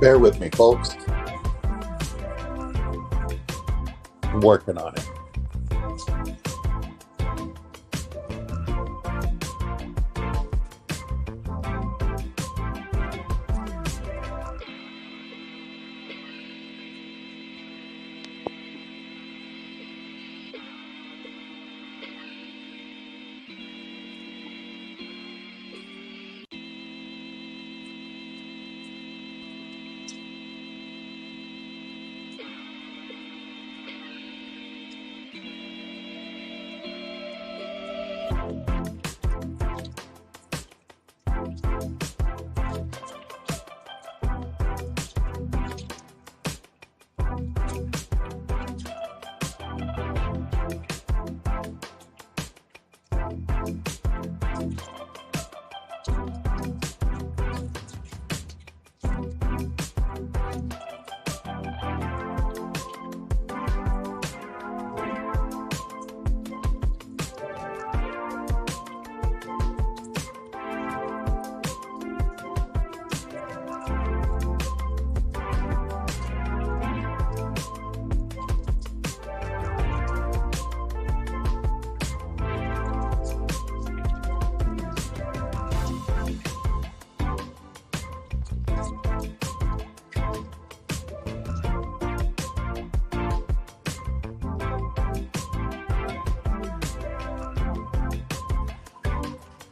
Bear with me, folks. I'm working on it.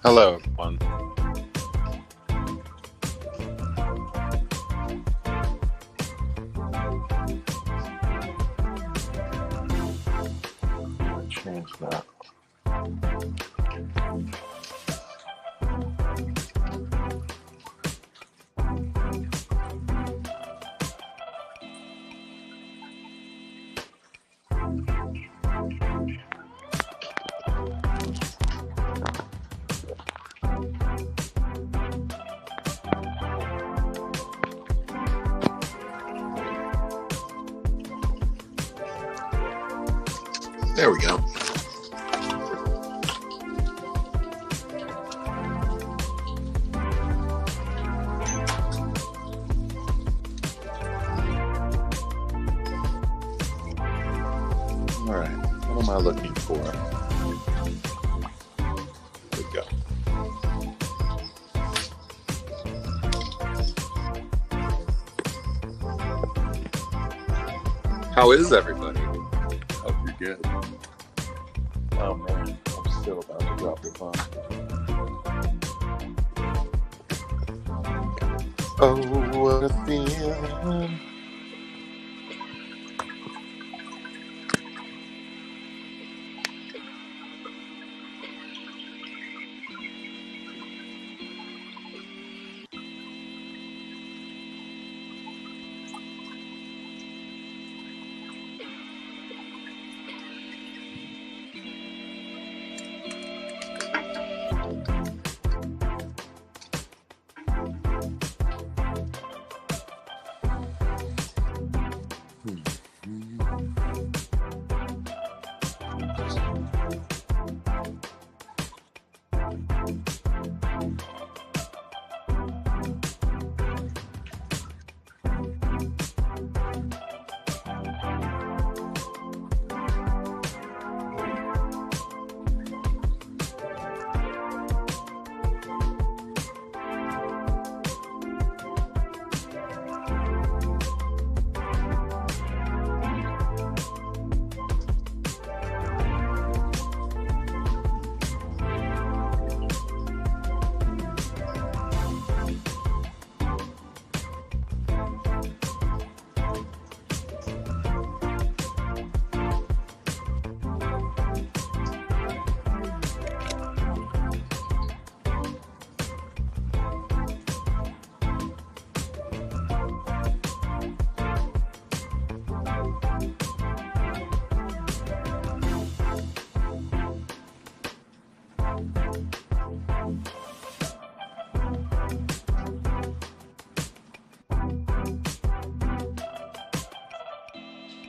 Hello, everyone. Change that. There we go. All right, what am I looking for? There we go. How is everybody? Hope you're good. Oh man, I'm still about to drop the phone. Oh, what a feeling.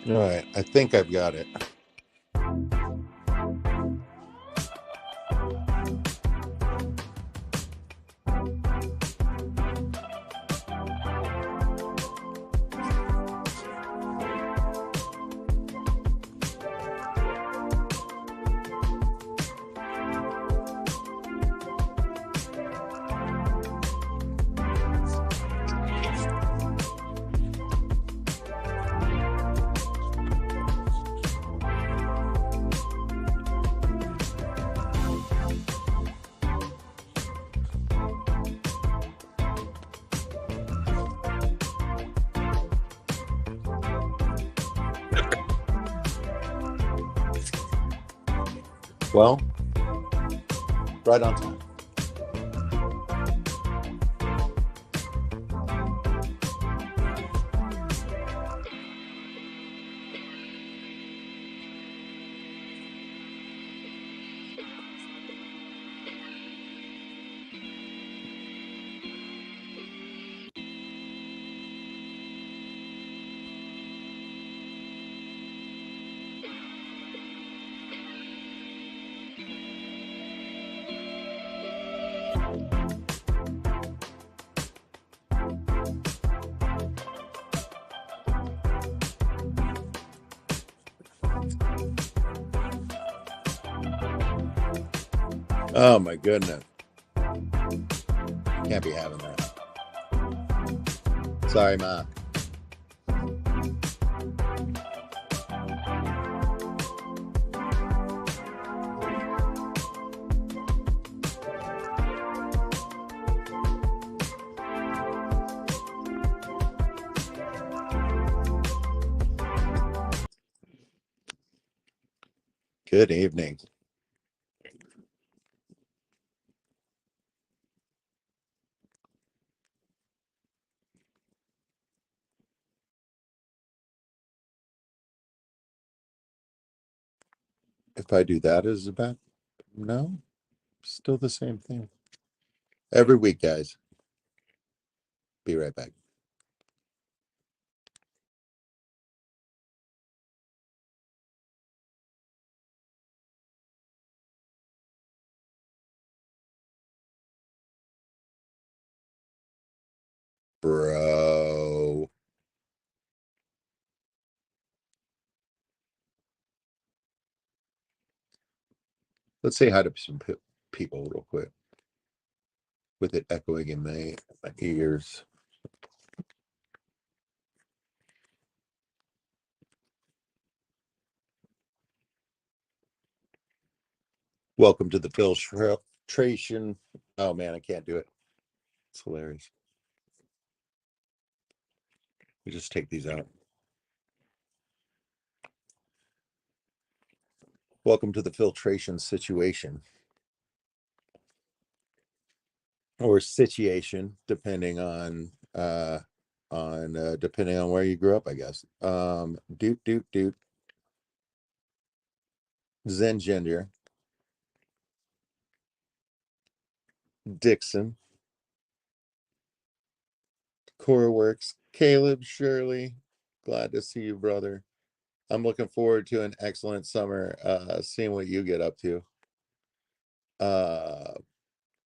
All right, I think I've got it. Well, right on time. Oh my goodness. Can't be having that. Sorry, Ma. Good evening. If I do that, is it bad? No, still the same thing. Every week, guys. Be right back. Bro. Let's say hi to some people real quick with it echoing in my ears. Welcome to the filtration. Oh man, I can't do it. It's hilarious. We just take these out. Welcome to the filtration situation. Or situation, depending on depending on where you grew up, I guess. Doot Zen Ginger, Dixon, Core Works, Caleb, Shirley. Glad to see you, brother. I'm looking forward to an excellent summer. Seeing what you get up to.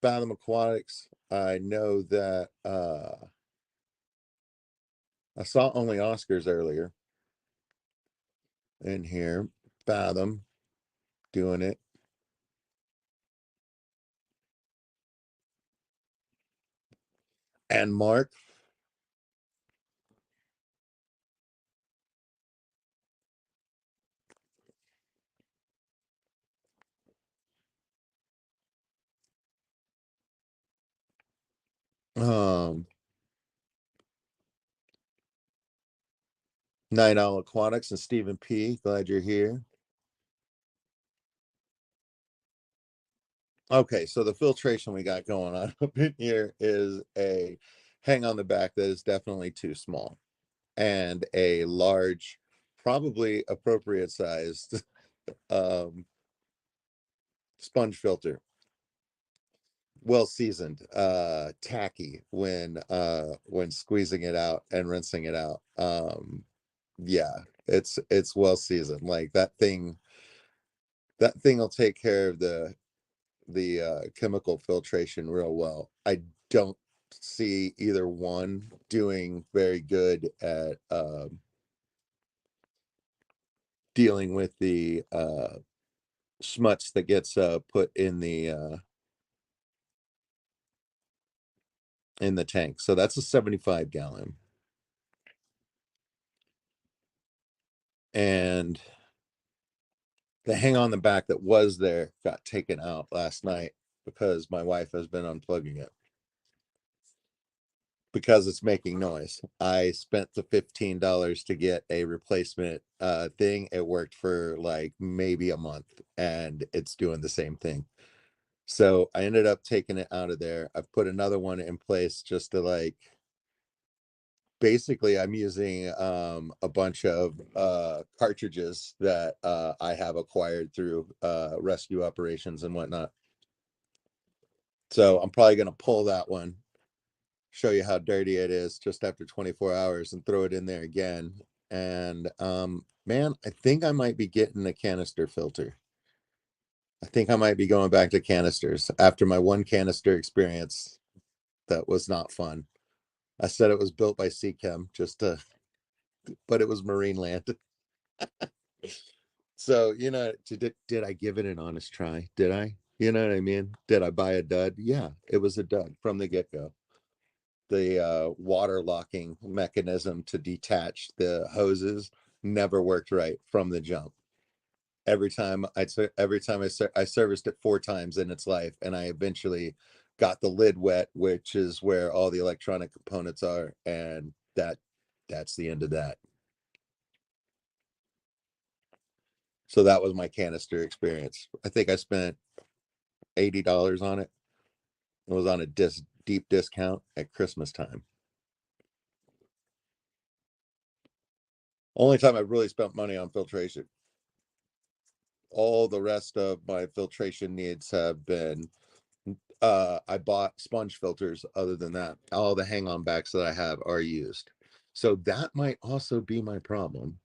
Fathom Aquatics. I know that I saw only Oscars earlier in here. Fathom doing it. And Mark. Night Owl Aquatics and Stephen P. Glad you're here. Okay, so the filtration we got going on up in here is a hang on the back that is definitely too small, and a large, probably appropriate sized sponge filter. Well seasoned, tacky when squeezing it out and rinsing it out. Yeah, it's well seasoned. Like that thing will take care of the chemical filtration real well. I don't see either one doing very good at dealing with the schmutz that gets put in the tank. So that's a 75 gallon. And the hang on the back that was there got taken out last night because my wife has been unplugging it. because it's making noise. I spent the $15 to get a replacement thing. It worked for like maybe a month and it's doing the same thing. So I ended up taking it out of there. I've put another one in place just to like, basically I'm using a bunch of cartridges that I have acquired through rescue operations and whatnot. So I'm probably going to pull that one, show you how dirty it is just after 24 hours and throw it in there again. And man, I think I might be getting a canister filter. I think I might be going back to canisters after my one canister experience. That was not fun. I said it was built by Seachem just to, but it was Marine Land. So, did I give it an honest try? Did I? You know what I mean? Did I buy a dud? Yeah, it was a dud from the get-go. The water locking mechanism to detach the hoses never worked right from the jump. Every time I serviced it 4 times in its life, and I eventually got the lid wet, which is where all the electronic components are, and that's the end of that. So that was my canister experience. I think I spent $80 on it. It was on a deep discount at Christmas time. Only time I've really spent money on filtration. All the rest of my filtration needs have been I bought sponge filters. Other than that, all the hang on backs that I have are used. So that might also be my problem,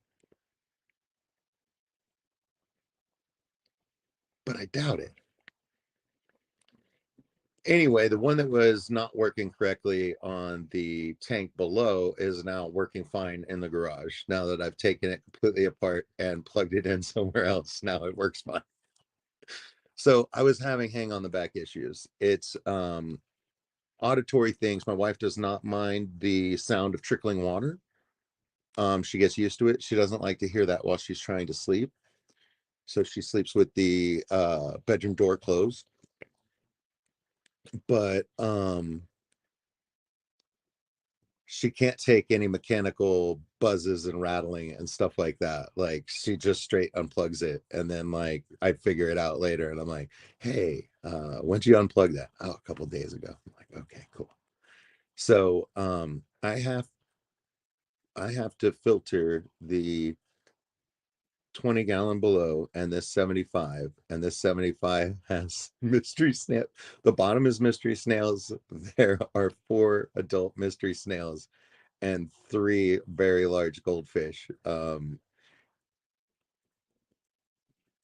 but I doubt it. Anyway, the one that was not working correctly on the tank below is now working fine in the garage. Now that I've taken it completely apart and plugged it in somewhere else, now it works fine. So I was having hang on the back issues. It's auditory things. My wife does not mind the sound of trickling water. She gets used to it. She doesn't like to hear that while she's trying to sleep. So she sleeps with the bedroom door closed. But she can't take any mechanical buzzes and rattling and stuff like that. Like she just straight unplugs it, and then like I figure it out later, and I'm like, "Hey, when'd you unplug that?" "Oh, a couple days ago." I'm like, "Okay, cool." So I have to filter the 20-gallon below and this 75, and this 75 has mystery snail. The bottom is mystery snails. There are 4 adult mystery snails and 3 very large goldfish.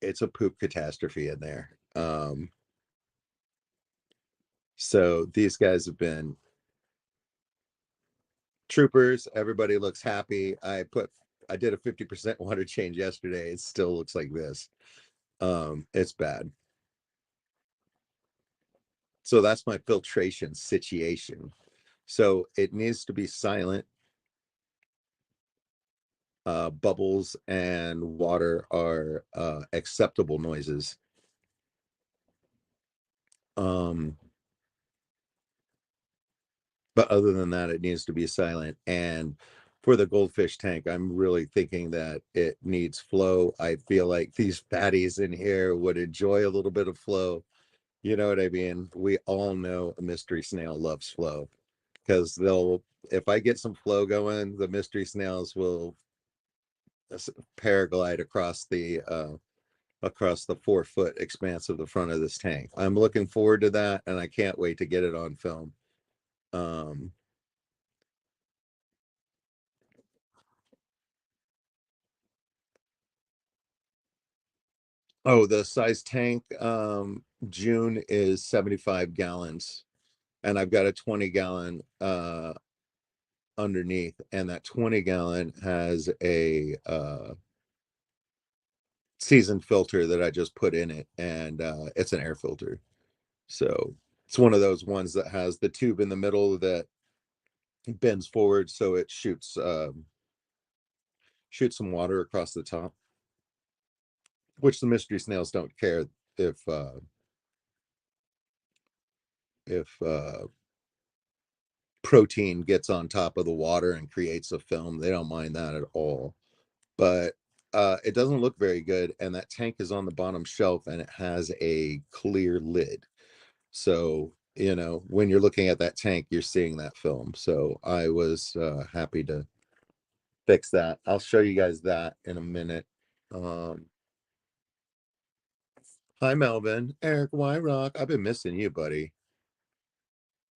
It's a poop catastrophe in there. So these guys have been troopers. Everybody looks happy. I did a 50% water change yesterday. It still looks like this. It's bad. So that's my filtration situation. So it needs to be silent. Bubbles and water are acceptable noises. Um, but other than that, it needs to be silent. And for the goldfish tank, I'm really thinking that it needs flow. I feel like these fatties in here would enjoy a little bit of flow. You know what I mean? We all know a mystery snail loves flow because if I get some flow going, the mystery snails will paraglide across the 4-foot expanse of the front of this tank. I'm looking forward to that, and I can't wait to get it on film. Um, oh, the size tank, June is 75 gallons, and I've got a 20-gallon underneath, and that 20-gallon has a seasoned filter that I just put in it, and it's an air filter. So it's one of those ones that has the tube in the middle that bends forward so it shoots some water across the top, which the mystery snails don't care if protein gets on top of the water and creates a film. They don't mind that at all. But it doesn't look very good. And that tank is on the bottom shelf and it has a clear lid. So, you know, when you're looking at that tank, you're seeing that film. So I was happy to fix that. I'll show you guys that in a minute. Um, Hi, Melvin. Eric Wyrock. I've been missing you, buddy.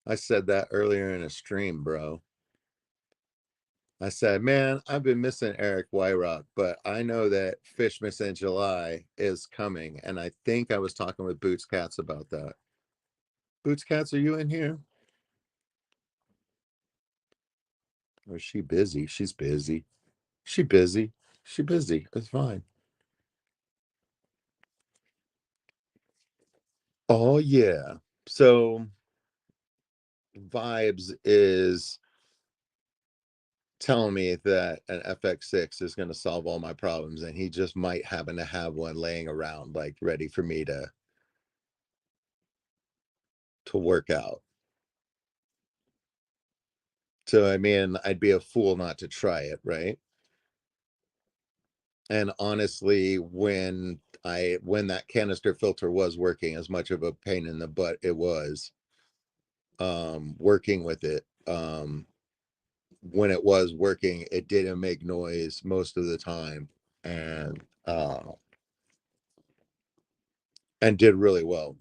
I said that earlier in a stream, bro. I said, man, I've been missing Eric Wyrock, but I know that Fishmas in July is coming. And I think I was talking with Boots Cats about that. Boots Cats, are you in here? Or is she busy? She's busy. She busy. She busy. It's fine. Oh yeah. So Vibes is telling me that an FX6 is going to solve all my problems, and he just might happen to have one laying around, like ready for me to work out. So I mean, I'd be a fool not to try it, right? And honestly, when that canister filter was working, as much of a pain in the butt it was, working with it, when it was working, it didn't make noise most of the time, and and did really well.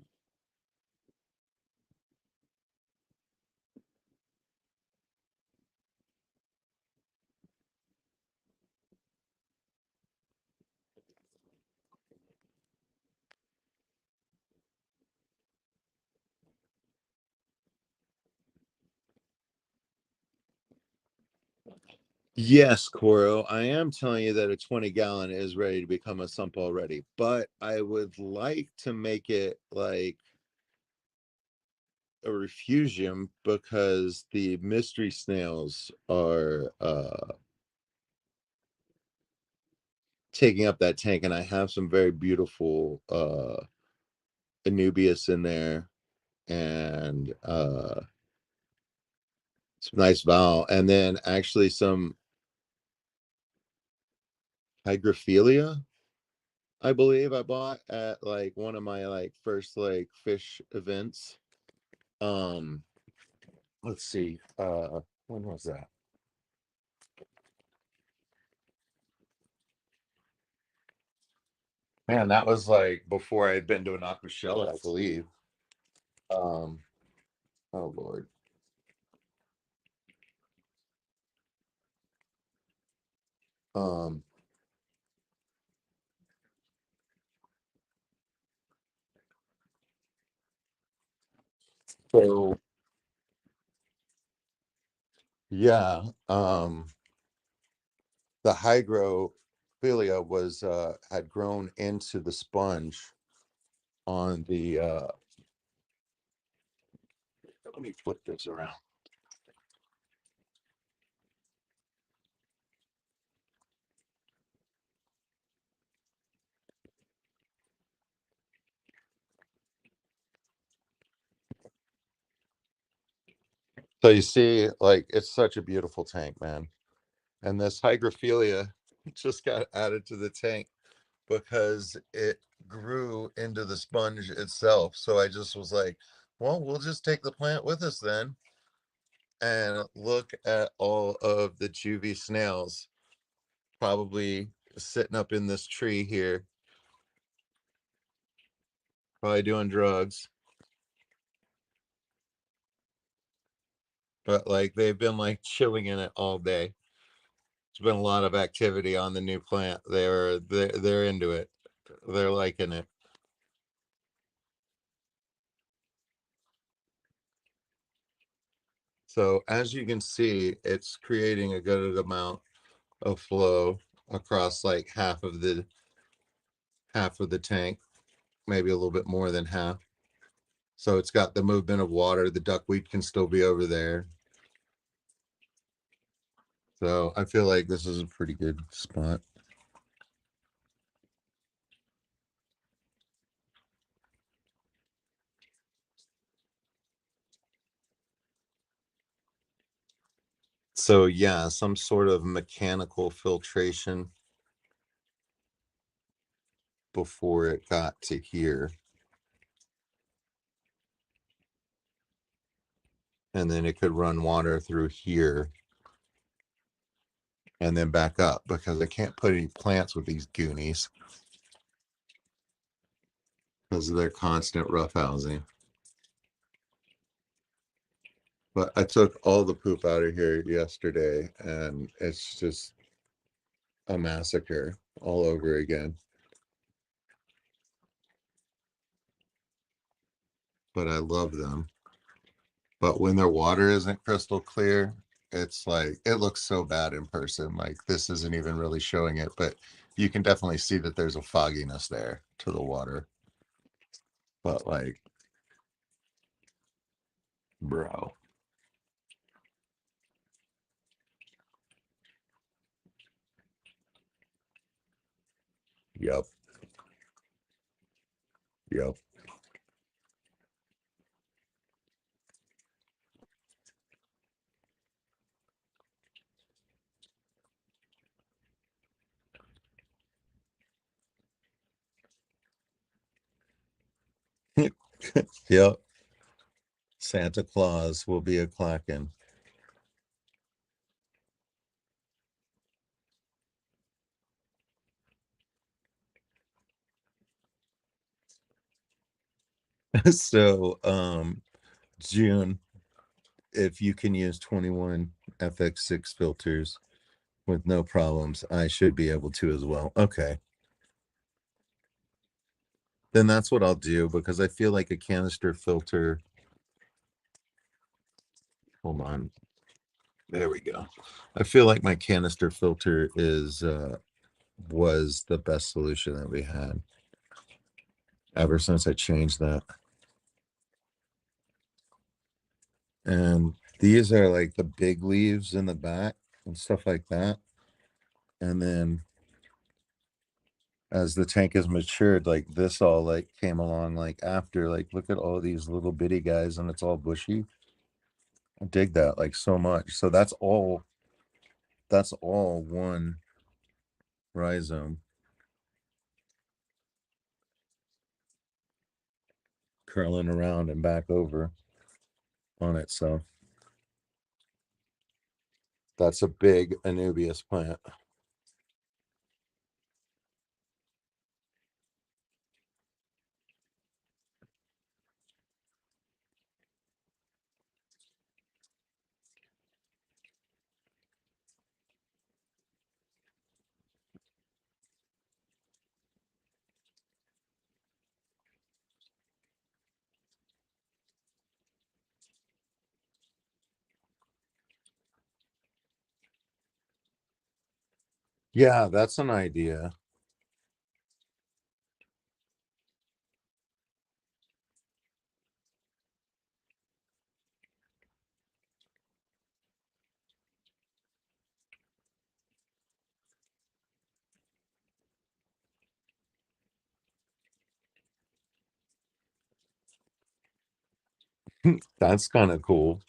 Yes, Coro, I am telling you that a 20-gallon is ready to become a sump already, but I would like to make it like a refugium because the mystery snails are taking up that tank, and I have some very beautiful Anubias in there, and some nice Val, and then actually some Hygrophilia, I believe I bought at like one of my like first like fish events. Um, let's see, when was that? Man, that was like before I had been to an aqua shell, I believe. Um, oh Lord. Um, so yeah, the hygrophilia was had grown into the sponge on the let me flip this around. So you see, like it's such a beautiful tank, man. And this hygrophilia just got added to the tank because it grew into the sponge itself. So I just was like, well, we'll just take the plant with us then. And look at all of the juvie snails probably sitting up in this tree here, probably doing drugs. But like they've been like chilling in it all day. There's been a lot of activity on the new plant. They're into it. They're liking it. So as you can see, it's creating a good amount of flow across like half of the tank, maybe a little bit more than half. So it's got the movement of water. The duckweed can still be over there. So I feel like this is a pretty good spot. So yeah, some sort of mechanical filtration before it got to here. And then it could run water through here and then back up because I can't put any plants with these goonies because of their constant roughhousing. But I took all the poop out of here yesterday and it's just a massacre all over again. But I love them. But when their water isn't crystal clear, it's like it looks so bad in person. Like this isn't even really showing it, but you can definitely see that there's a fogginess there to the water. But like, bro, yep, yep. Yep. Santa Claus will be a clacking. So, June, if you can use 21 FX6 filters with no problems, I should be able to as well. Okay. Then that's what I'll do because I feel like a canister filter. Hold on. There we go. I feel like my canister filter is was the best solution that we had ever since I changed that. And these are like the big leaves in the back and stuff like that. And then as the tank has matured, like this all like came along like after, like look at all these little bitty guys and it's all bushy. I dig that like so much. So that's all one rhizome curling around and back over on itself. That's a big Anubias plant. Yeah, that's an idea. That's kind of cool.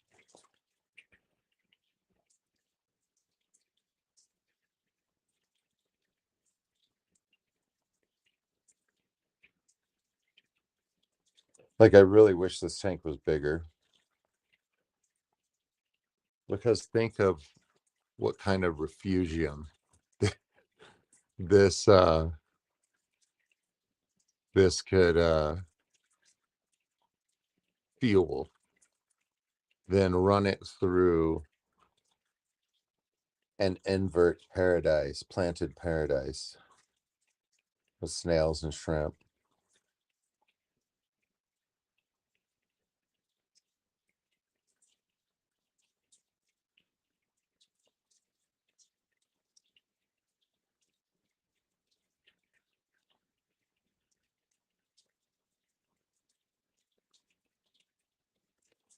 Like, I really wish this tank was bigger because think of what kind of refugium this this could fuel, then run it through an invert paradise, planted paradise with snails and shrimp.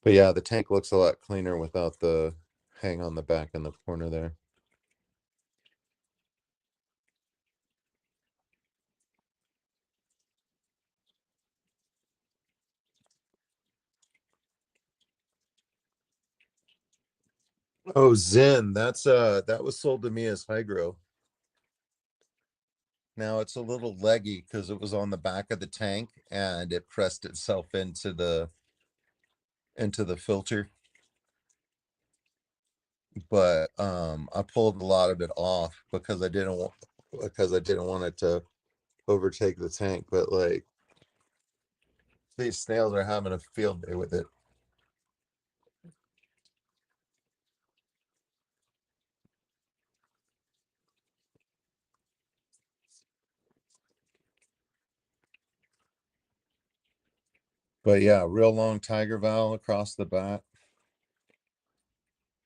But yeah, the tank looks a lot cleaner without the hang on the back in the corner there. Oh, Zen, that was sold to me as hygro. Now it's a little leggy because it was on the back of the tank and it pressed itself into the filter. But I pulled a lot of it off because I didn't want it to overtake the tank. But like these snails are having a field day with it. But yeah, real long tiger valve across the back.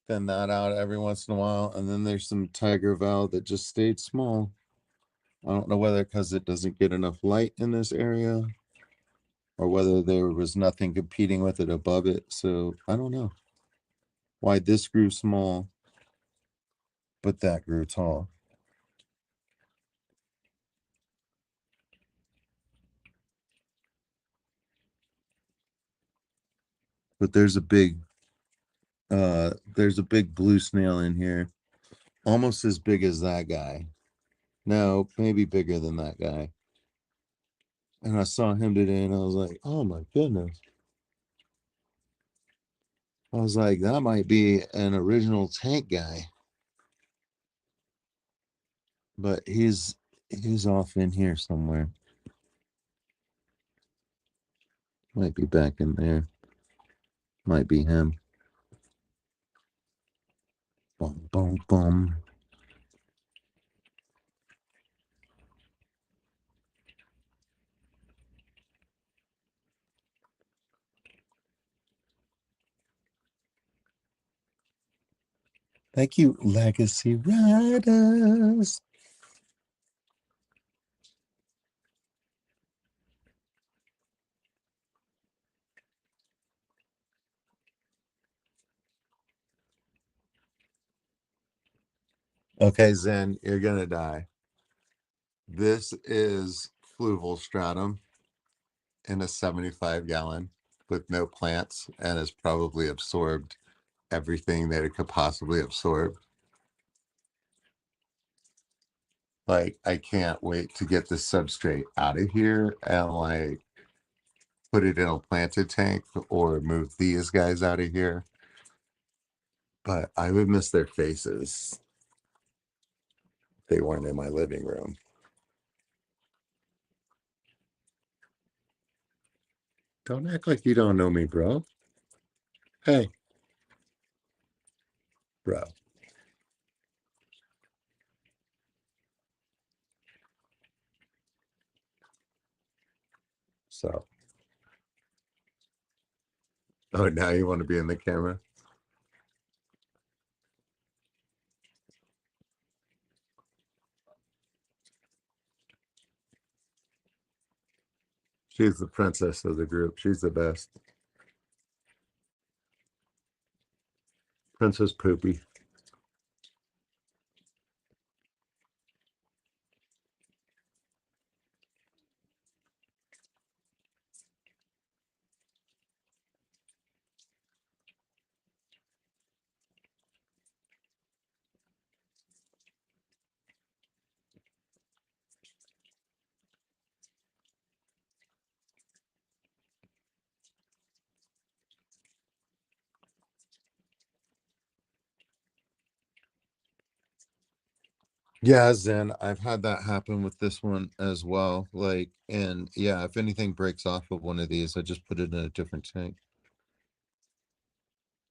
Thin that out every once in a while, and then there's some tiger valve that just stayed small. I don't know whether because it doesn't get enough light in this area or whether there was nothing competing with it above it. So I don't know why this grew small, but that grew tall. But there's a big blue snail in here, almost as big as that guy. No, maybe bigger than that guy. And I saw him today and I was like, oh my goodness. I was like, that might be an original tank guy. But he's off in here somewhere. Might be back in there. Might be him. Boom, boom, boom. Thank you, Legacy Riders. Okay, Zen, you're gonna die. This is fluval stratum in a 75-gallon with no plants and has probably absorbed everything that it could possibly absorb. Like, I can't wait to get the substrate out of here and like put it in a planted tank or move these guys out of here. But I would miss their faces if they weren't in my living room. Don't act like you don't know me, bro. Hey, bro. So, oh, now you want to be in the camera? She's the princess of the group. She's the best. Princess Poopy. Yeah, Zen, I've had that happen with this one as well. Like, and yeah, if anything breaks off of one of these, I just put it in a different tank.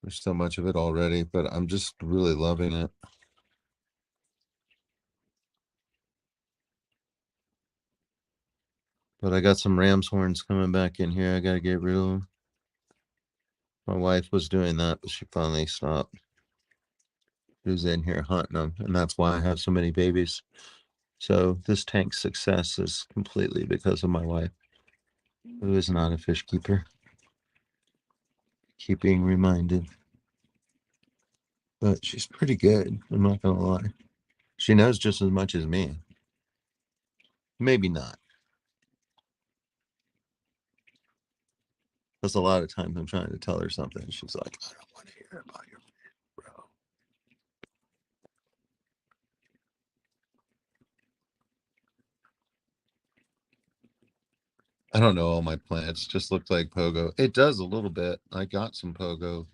There's so much of it already, but I'm just really loving it. But I got some ram's horns coming back in here. I gotta get rid of them. My wife was doing that, but she finally stopped. She was in here hunting them, and that's why I have so many babies. So this tank's success is completely because of my wife, who is not a fish keeper. Keep being reminded. But she's pretty good. I'm not gonna lie. She knows just as much as me. Maybe not. Because a lot of times I'm trying to tell her something. And she's like, I don't want to hear about your bro. I don't know all my plants. Just looked like pogo. It does a little bit. I got some pogo.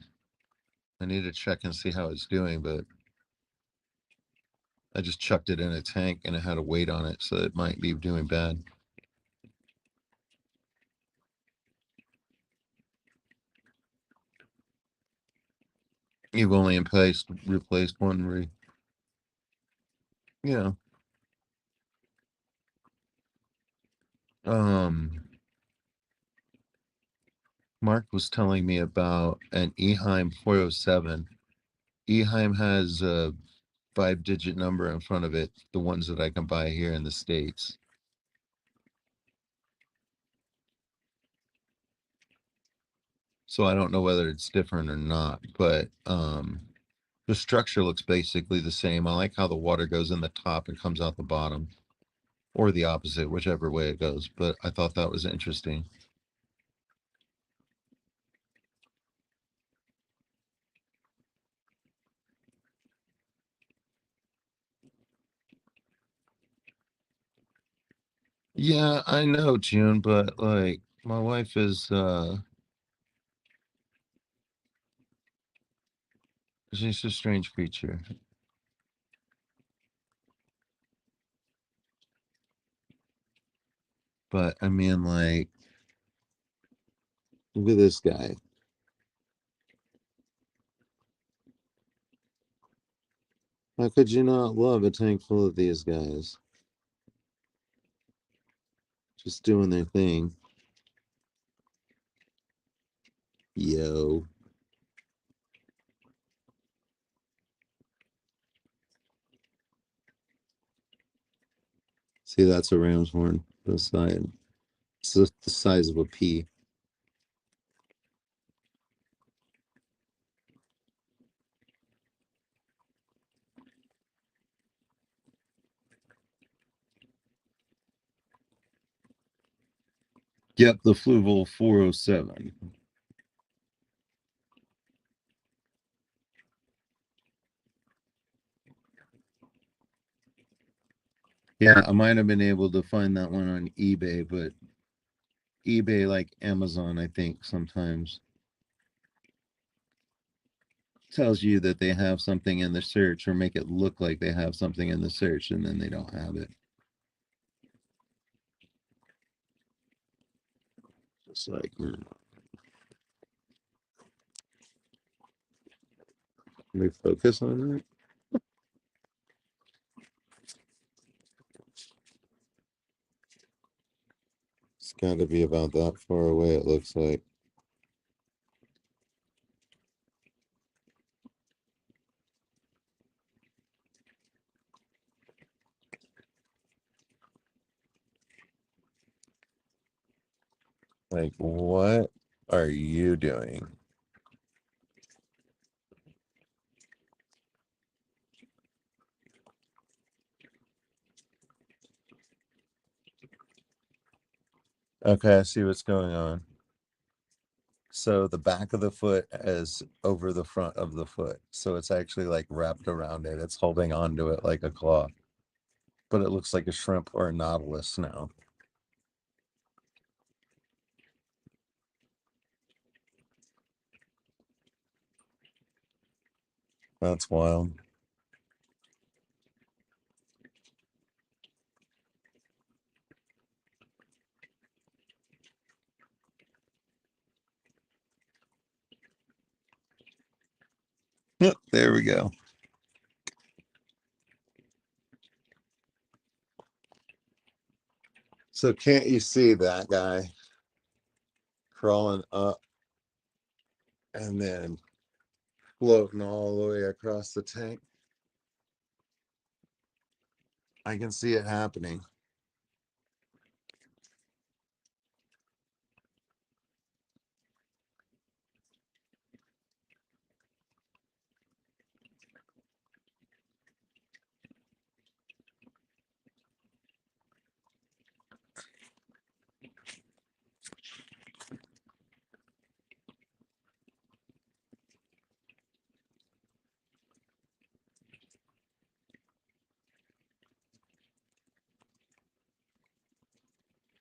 I need to check and see how it's doing, but I just chucked it in a tank and it had a weight on it, so it might be doing bad. You've only replaced one you um Mark was telling me about an Eheim 407. Eheim has a 5-digit number in front of it, the ones that I can buy here in the States. So I don't know whether it's different or not, but the structure looks basically the same. I like how the water goes in the top and comes out the bottom, or the opposite, whichever way it goes. But I thought that was interesting. Yeah, I know, June, but like my wife is she's a strange creature. But I mean, like, look at this guy. How could you not love a tank full of these guys? Just doing their thing. Yo. See, that's a ram's horn. The side. It's just the size of a pea. Yep, the Fluval 407. Yeah, I might have been able to find that one on eBay, but eBay, like Amazon, I think sometimes tells you that they have something in the search or make it look like they have something in the search and then they don't have it. It's like, they focus on that. It's got to be about that far away, it looks like. Like, what are you doing? Okay, I see what's going on. So the back of the foot is over the front of the foot. So it's actually like wrapped around it. It's holding onto it like a claw. But it looks like a shrimp or a nautilus now. That's wild. Yep, there we go. So can't you see that guy crawling up and then floating all the way across the tank? I can see it happening.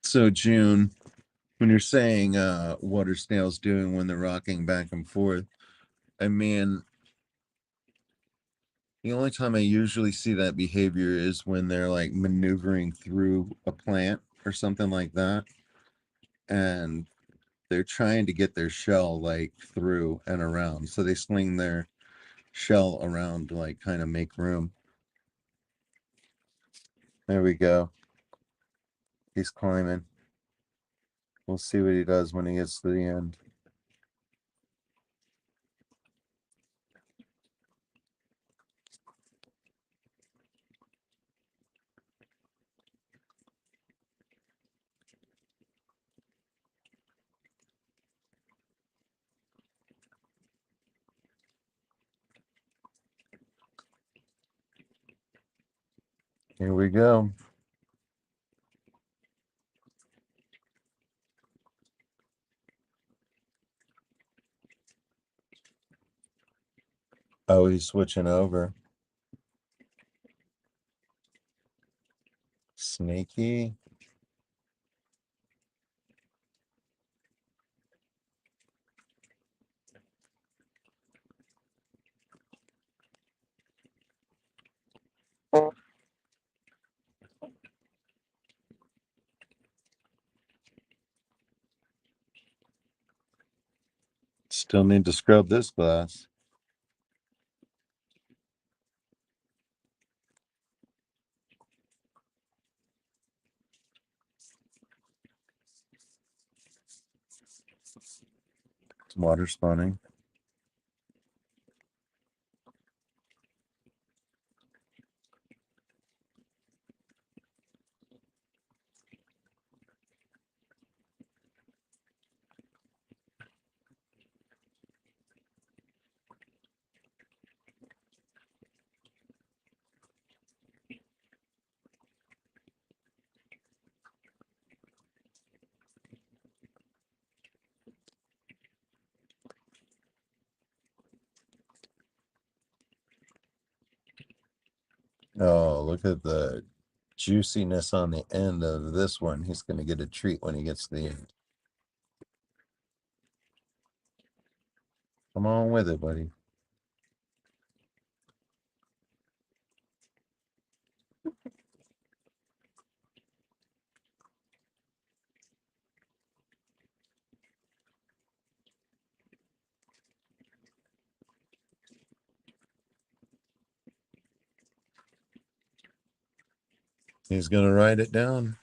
So June, When you're saying what are snails doing when they're rocking back and forth, I mean, the only time I usually see that behavior is when they're like maneuvering through a plant or something like that. And they're trying to get their shell like through and around. So they sling their shell around to like kind of make room. There we go. He's climbing. We'll see what he does when he gets to the end. Here we go. Oh, he's switching over. Sneaky. Still need to scrub this glass. It's water spawning. Oh, look at the juiciness on the end of this one. He's going to get a treat when he gets to the end. Come on with it, buddy. He's going to write it down.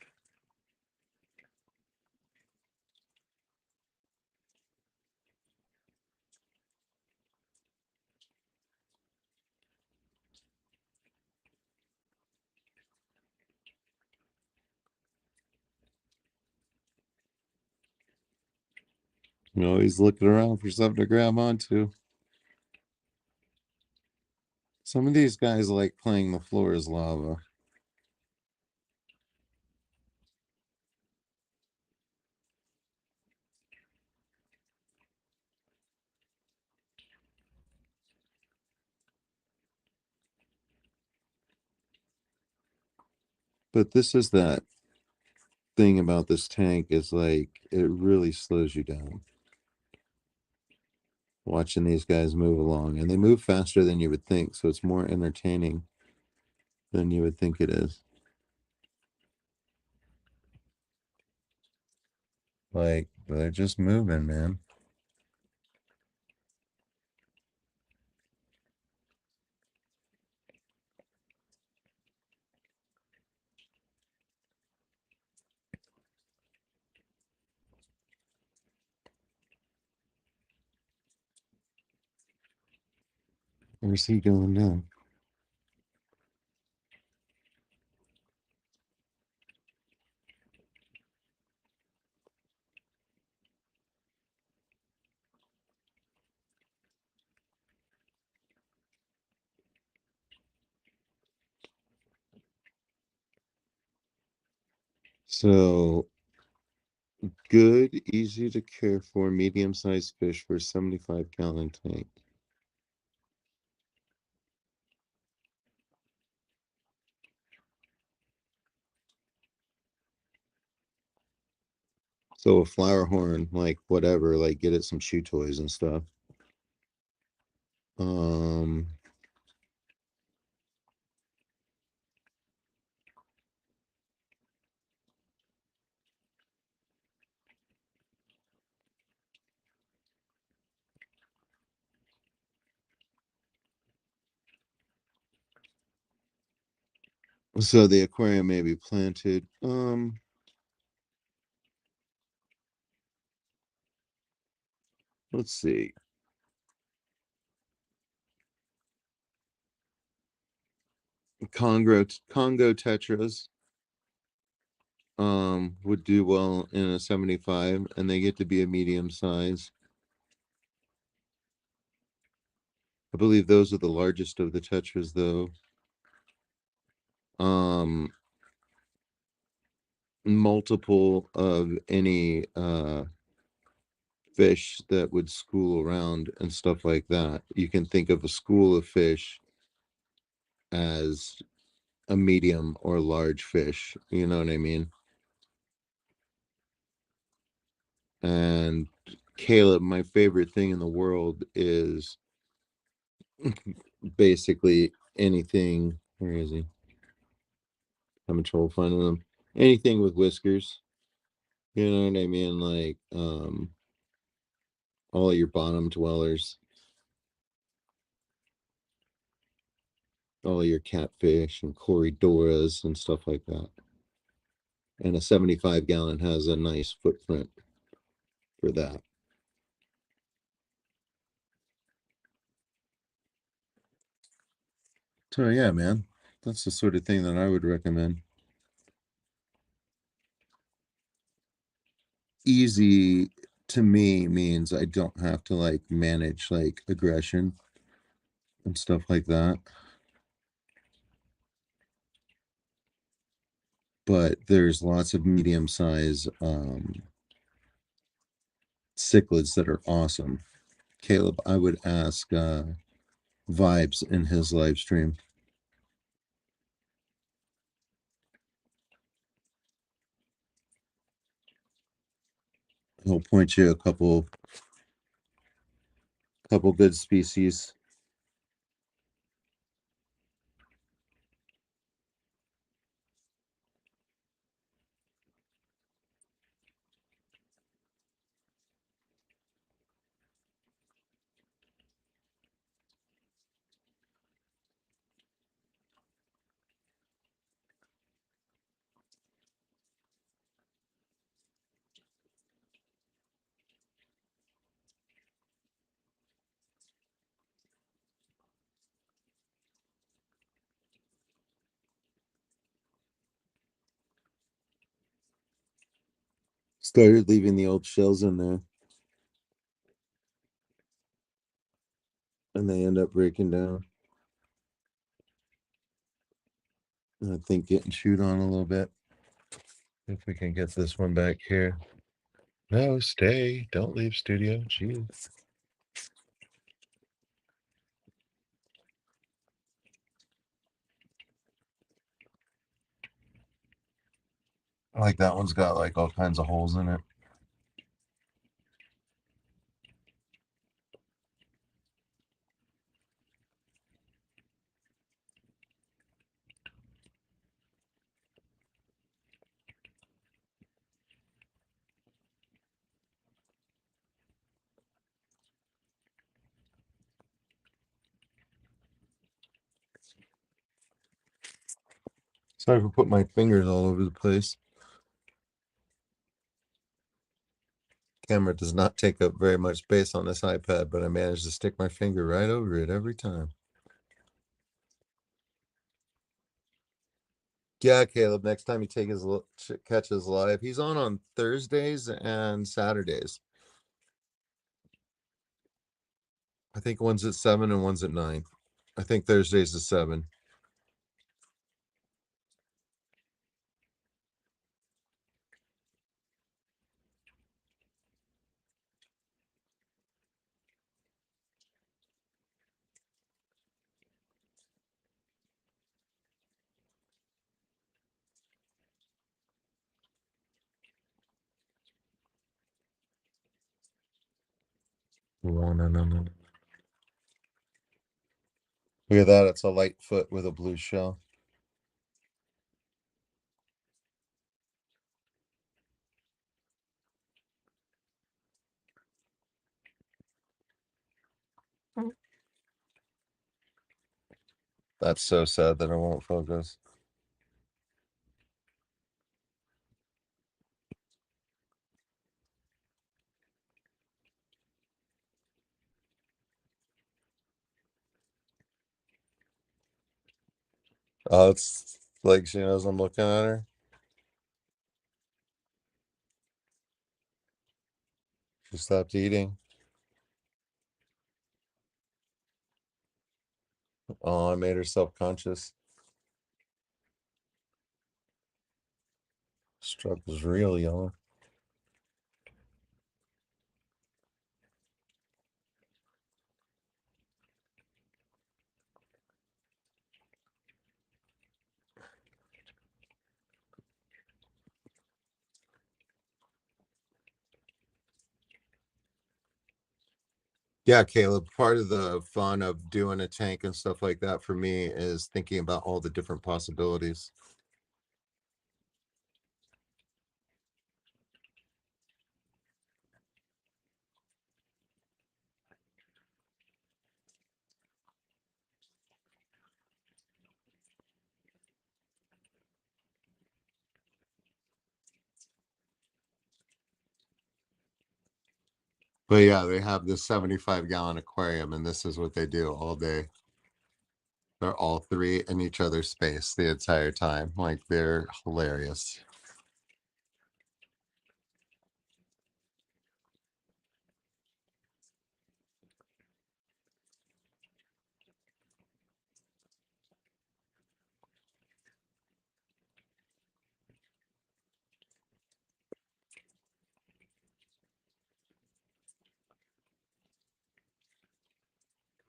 You know, he's looking around for something to grab onto. Some of these guys like playing the floor as lava. But this is that thing about this tank is like it really slows you down watching these guys move along, and they move faster than you would think, so it's more entertaining than you would think it is. Like they're just moving, man. Where's he going now? So good, easy to care for, medium-sized fish for a 75-gallon tank. So a flower horn, like whatever, like get it some shoe toys and stuff. Um, so the aquarium may be planted. Let's see. Congo tetras would do well in a 75, and they get to be a medium size. I believe those are the largest of the tetras though. Um Multiple of any fish that would school around and stuff like that. You can think of a school of fish as a medium or large fish, you know what I mean? And Caleb, my favorite thing in the world is basically anything. Where is he? I'm in trouble finding them. Anything with whiskers. You know what I mean? Like all your bottom dwellers, all your catfish and corridoras and stuff like that. And a 75 gallon has a nice footprint for that. So yeah, man, that's the sort of thing that I would recommend. Easy to me means I don't have to like manage like aggression and stuff like that. But there's lots of medium size cichlids that are awesome. Caleb, I would ask Vibes in his live stream. He'll point you a couple good species. Started leaving the old shells in there, and they end up breaking down. And I think getting chewed on a little bit. If we can get this one back here. No, stay. Don't leave studio. Jeez. I like that one's got like all kinds of holes in it. Sorry for putting my fingers all over the place. Camera does not take up very much space on this iPad, but I managed to stick my finger right over it every time. Yeah, Caleb, next time you take his catches live, he's on Thursdays and Saturdays. I think one's at 7 and one's at 9. I think Thursdays is 7. No. Look at that. It's a light foot with a blue shell. That's so sad that it won't focus. Oh, it's like she knows I'm looking at her. She stopped eating. Oh, I made her self-conscious. Struggle's real, y'all. Yeah, Caleb, part of the fun of doing a tank and stuff like that for me is thinking about all the different possibilities. But yeah, they have this 75-gallon aquarium, and this is what they do all day. They're all three in each other's space the entire time. Like, they're hilarious.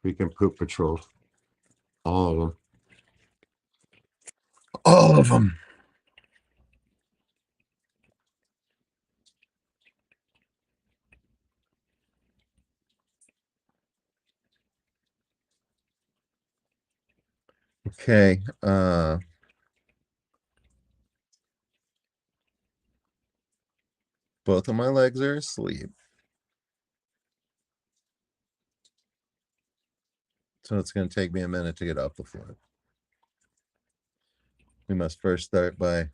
We can poop patrol all of them. All of them. Okay. Both of my legs are asleep. So it's going to take me a minute to get off the floor. We must first start by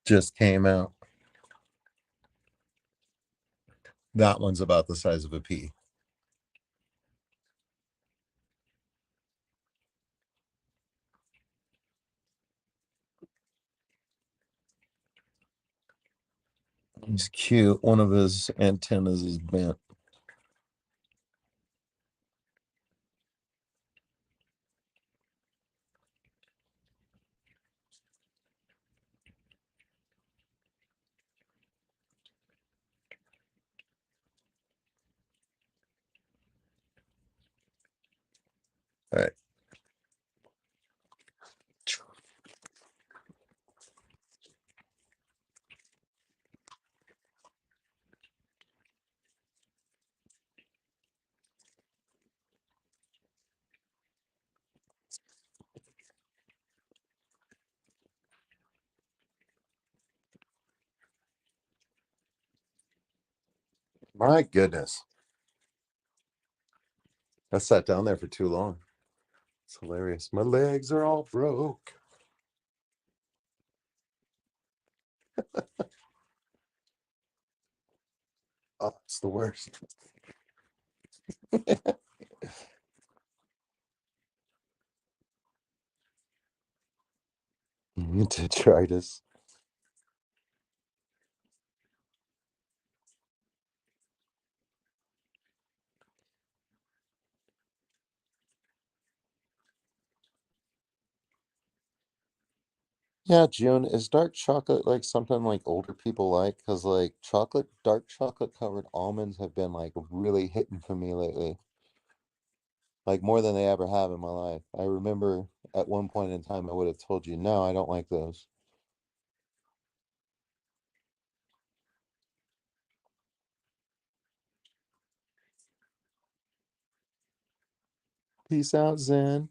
just came out. That one's about the size of a pea. He's cute. One of his antennas is bent. All right. My goodness. I sat down there for too long. It's hilarious. My legs are all broke. Oh, it's the worst. Detritus. Yeah, June, is dark chocolate like something like older people like? Because like dark chocolate covered almonds have been like really hitting for me lately, like more than they ever have in my life. I remember at one point in time I would have told you, no, I don't like those. Peace out, Zen.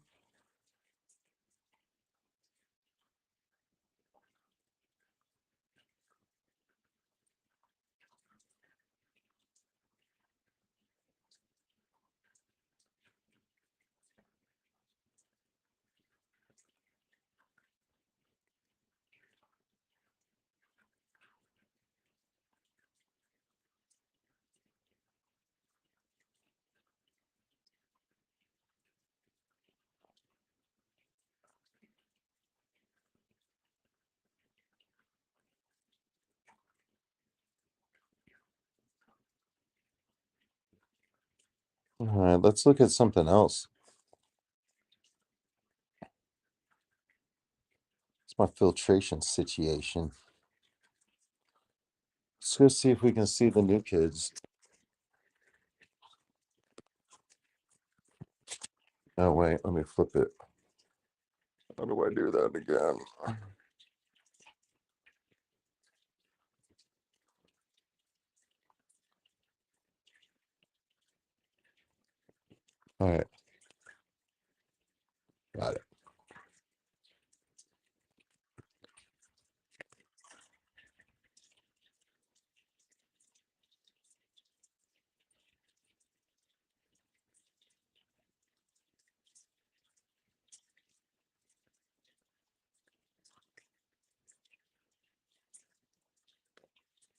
All right, let's look at something else. It's my filtration situation. Let's go see if we can see the new kids. Oh, wait, let me flip it. How do I do that again? All right, got it.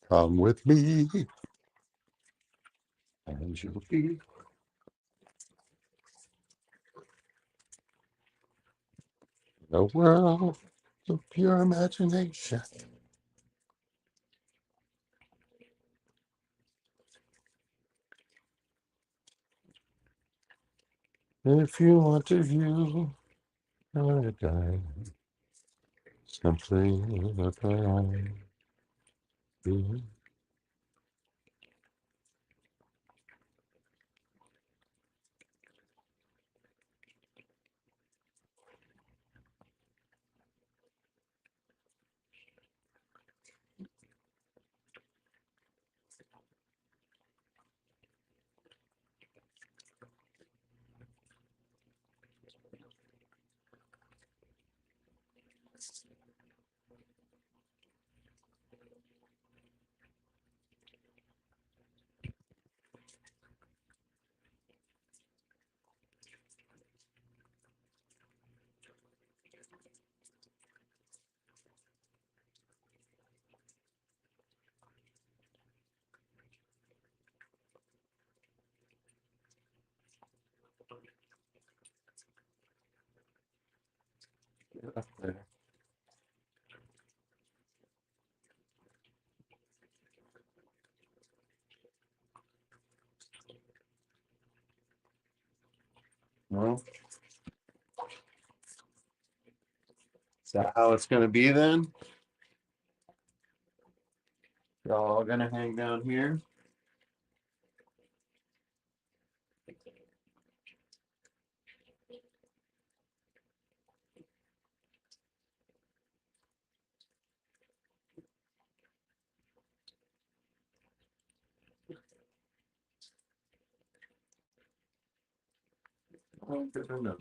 Come with me, and you'll be in a world of pure imagination. If you want to view paradise, simply look around you. Well, is that how it's going to be then? Y'all all going to hang down here? Oh, good enough.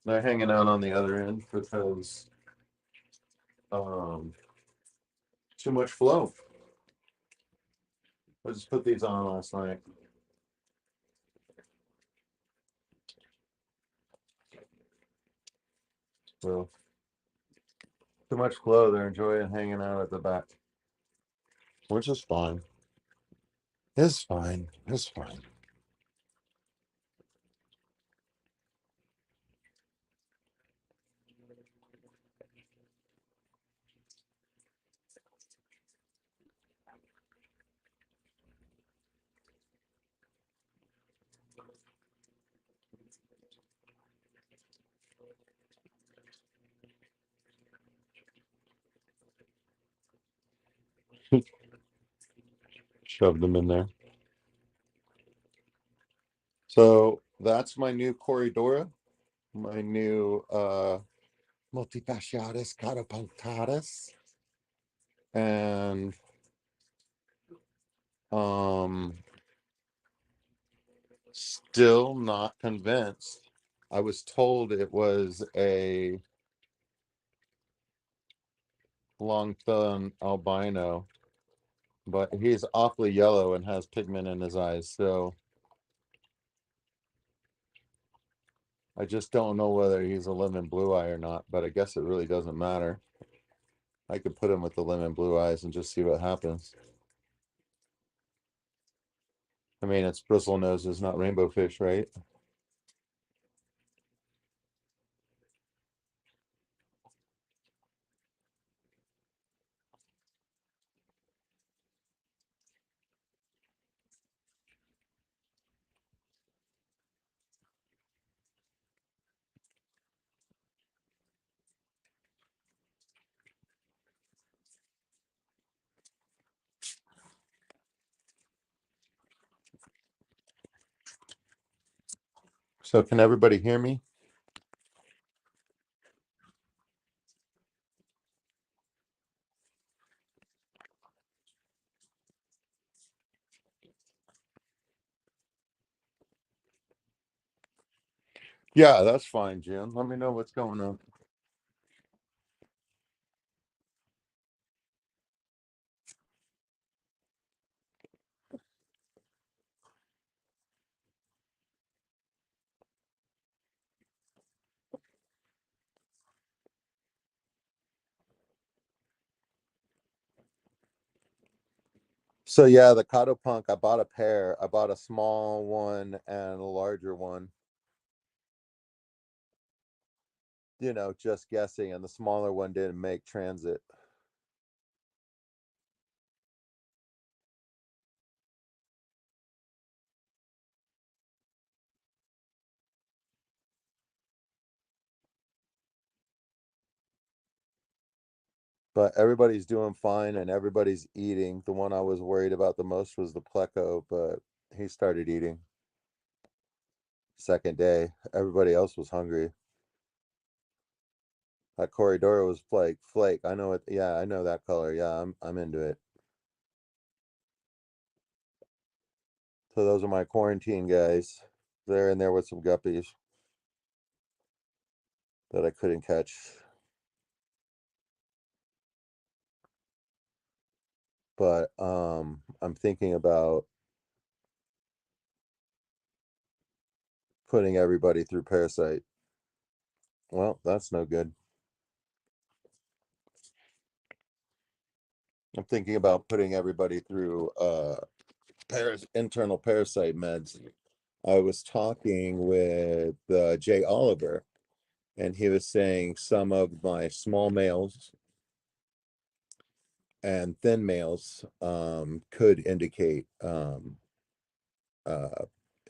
They're hanging out on the other end because um, too much flow. I just put these on last night. So too much flow. They're enjoying hanging out at the back, which is fine. It's fine. It's fine. shove them in there. So that's my new Corridora, my new multifasciatus catapunctatus. And still not convinced. I was told it was a long-thumb albino, but he's awfully yellow and has pigment in his eyes, so I just don't know whether he's a lemon blue eye or not, but I guess it really doesn't matter. I could put him with the lemon blue eyes and just see what happens. I mean, it's bristle noses, not rainbow fish, right? So can everybody hear me? Yeah, that's fine, Jim. Let me know what's going on. So yeah, the Cotopunk, I bought a pair. I bought a small one and a larger one. You know, just guessing, and the smaller one didn't make transit. But everybody's doing fine and everybody's eating. The one I was worried about the most was the Pleco, but he started eating second day. Everybody else was hungry. That Corridor was like flake. I know it. Yeah, I know that color. Yeah, I'm into it. So those are my quarantine guys. They're in there with some guppies that I couldn't catch. But I'm thinking about putting everybody through Parasite. Well, that's no good. I'm thinking about putting everybody through internal parasite meds. I was talking with Jay Oliver, and he was saying some of my small males and thin males could indicate uh,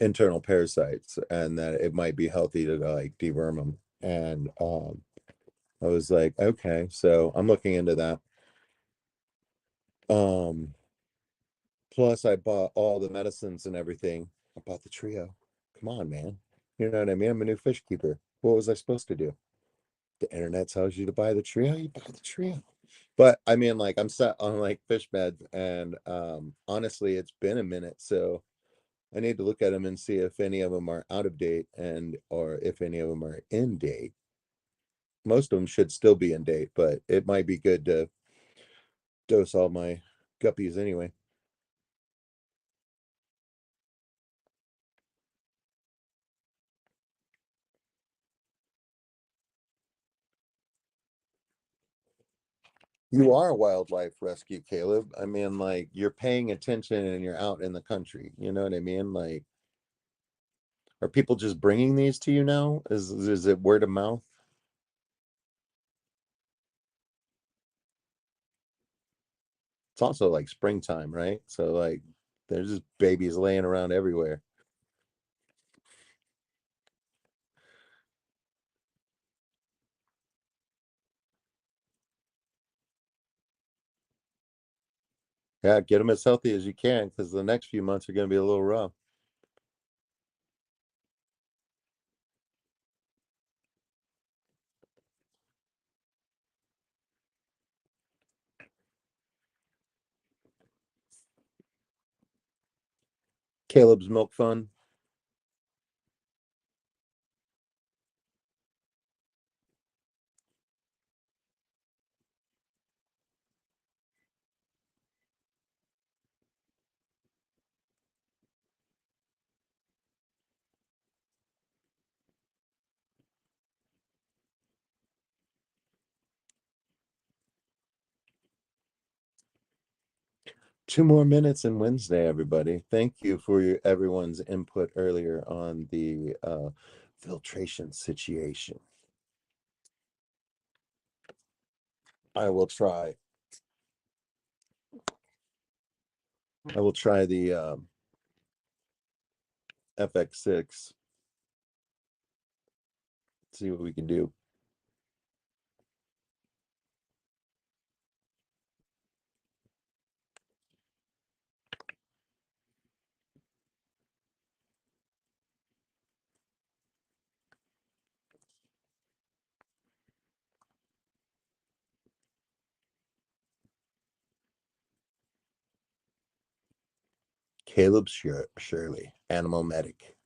internal parasites, and that it might be healthy to like deworm them. And I was like, okay, so I'm looking into that. Um, Plus, I bought all the medicines and everything. I bought the trio. Come on, man. You know what I mean? I'm a new fish keeper. What was I supposed to do? The internet tells you to buy the trio, you buy the trio. But I mean, like, I'm set on like fish meds, and honestly, it's been a minute, so I need to look at them and see if any of them are out of date and or if any of them are in date. Most of them should still be in date, but it might be good to dose all my guppies anyway. You are a wildlife rescue, Caleb. I mean, like, you're paying attention and you're out in the country. You know what I mean? Like, are people just bringing these to you now? Is it word of mouth? It's also like springtime, right? So like, there's just babies laying around everywhere. Yeah, get them as healthy as you can because the next few months are going to be a little rough. Caleb's Milk Fun. 2 more minutes in Wednesday, everybody. Thank you for everyone's input earlier on the filtration situation. I will try. I will try the FX6. See what we can do. Caleb Shirley, Animal Medic.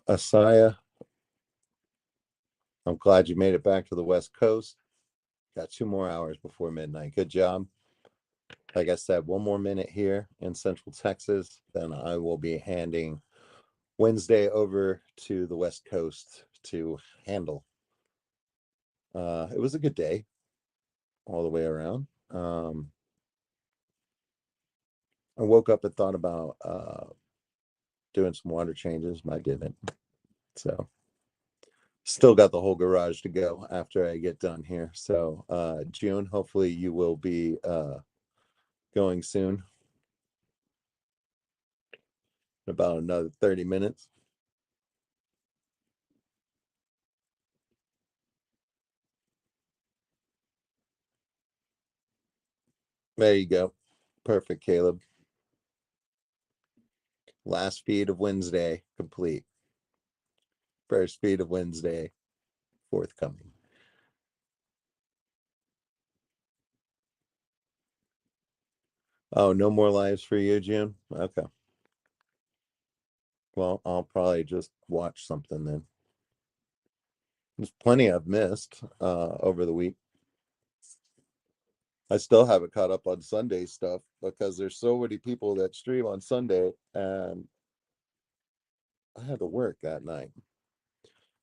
Asaya, I'm glad you made it back to the West Coast. Got 2 more hours before midnight. Good job. Like I said, 1 more minute here in Central Texas. Then I will be handing Wednesday over to the West Coast to handle. It was a good day all the way around. I woke up and thought about doing some water changes, but I didn't. So still got the whole garage to go after I get done here. So June, hopefully you will be going soon. In about another 30 minutes. There you go. Perfect, Caleb. Last feed of Wednesday complete. First feed of Wednesday forthcoming. Oh, no more lives for you, June? Okay. Well, I'll probably just watch something then. There's plenty I've missed over the week. I still haven't caught up on Sunday stuff because there's so many people that stream on Sunday and I had to work that night.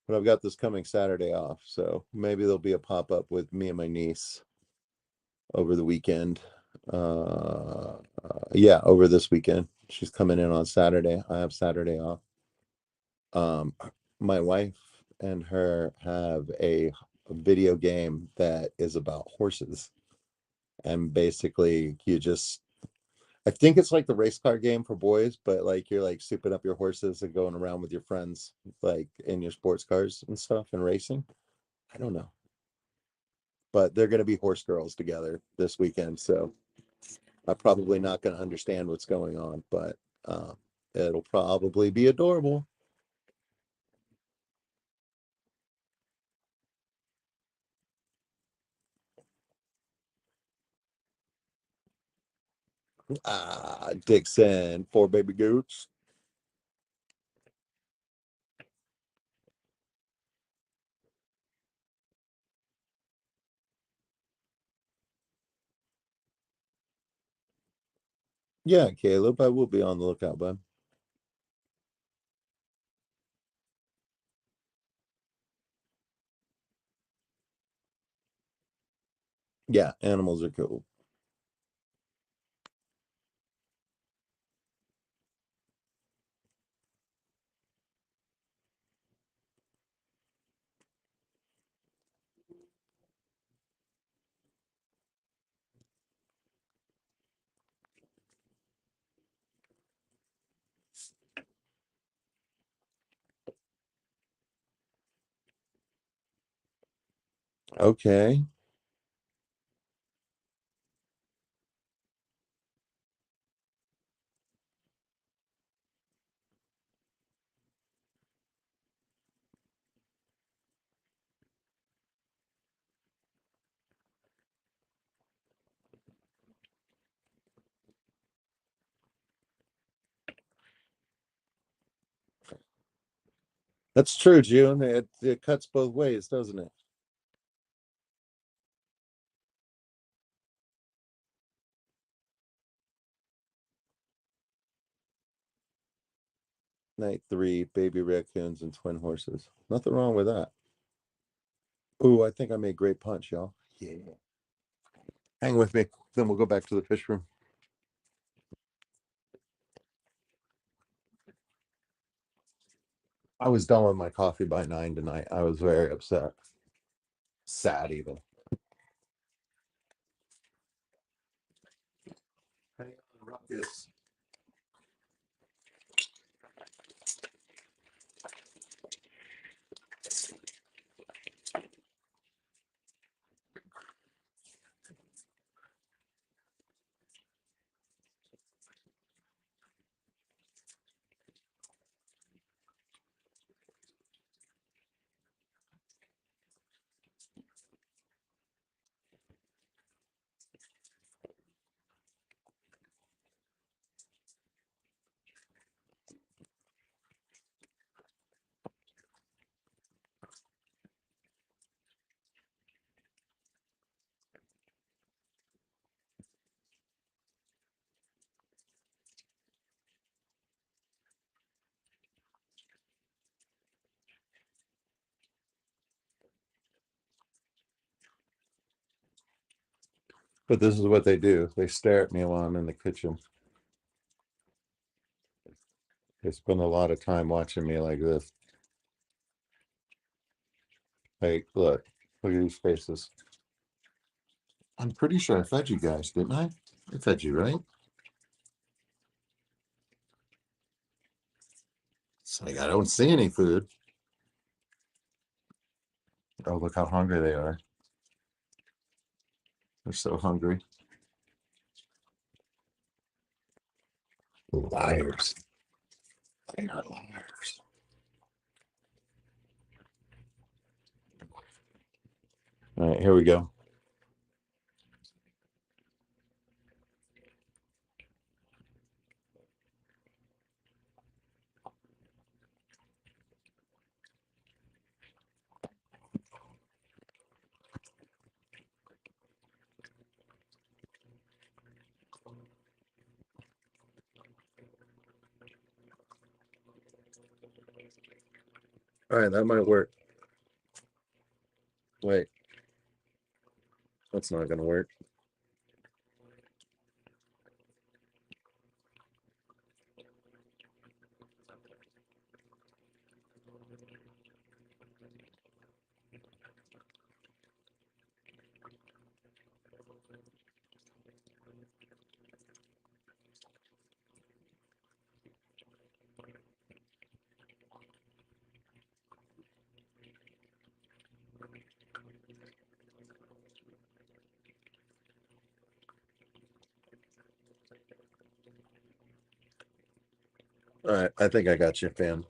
But I've got this coming Saturday off, so maybe there'll be a pop-up with me and my niece over the weekend. Yeah, over this weekend. She's coming in on Saturday. I have Saturday off. Um, my wife and her have a video game that is about horses. And basically you just I think it's like the race car game for boys, but like you're like souping up your horses and going around with your friends, like in your sports cars and stuff and racing. I don't know, but they're going to be horse girls together this weekend, so I'm probably not going to understand what's going on, but it'll probably be adorable. Dixon, four baby goats. Yeah, Caleb, I will be on the lookout, bud. Yeah, animals are cool. Okay. That's true, June. It cuts both ways, doesn't it? Night three, baby raccoons and twin horses. Nothing wrong with that. Ooh, I think I made great punch, y'all. Yeah. Hang with me. Then we'll go back to the fish room. I was done with my coffee by 9 tonight. I was very upset. Sad even. Hang on, Ruckus. But this is what they do. They stare at me while I'm in the kitchen. They spend a lot of time watching me like this. Hey, look. Look at these faces. I'm pretty sure I fed you guys, didn't I? I fed you, right? It's like I don't see any food. Oh, look how hungry they are. They're so hungry. Liars. They are liars. All right, here we go. All right, that might work. Wait, that's not going to work. All right, I think I got you, fam.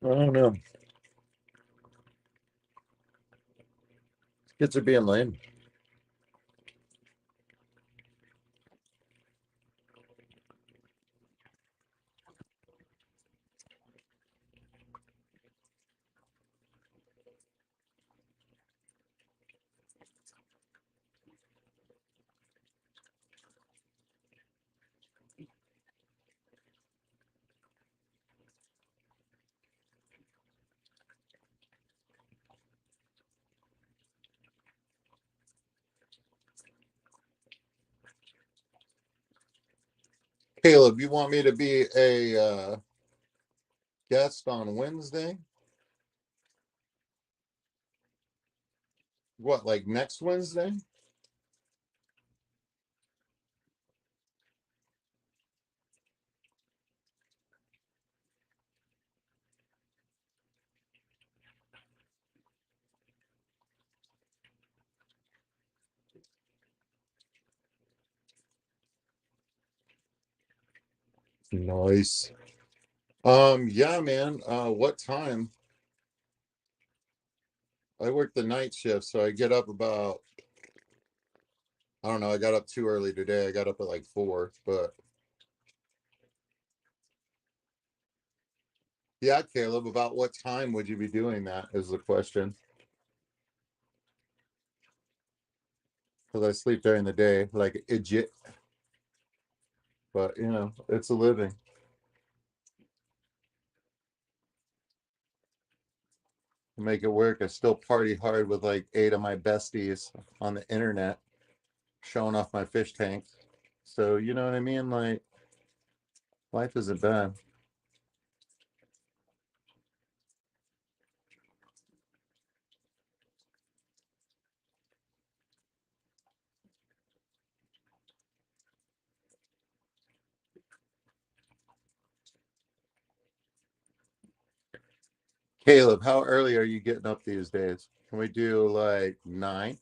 I don't know. Kids are being lame. Caleb, you want me to be a guest on Wednesday? What, like next Wednesday? Nice. Yeah, man. What time? I work the night shift, so I get up about, I don't know, I got up too early today. I got up at like 4, but yeah, Caleb, about what time would you be doing that is the question. Because I sleep during the day like an idiot, but it's a living. Make it work. I still party hard with like 8 of my besties on the internet, showing off my fish tanks. So you know what I mean? Like life isn't bad. Caleb, how early are you getting up these days? Can we do like 9?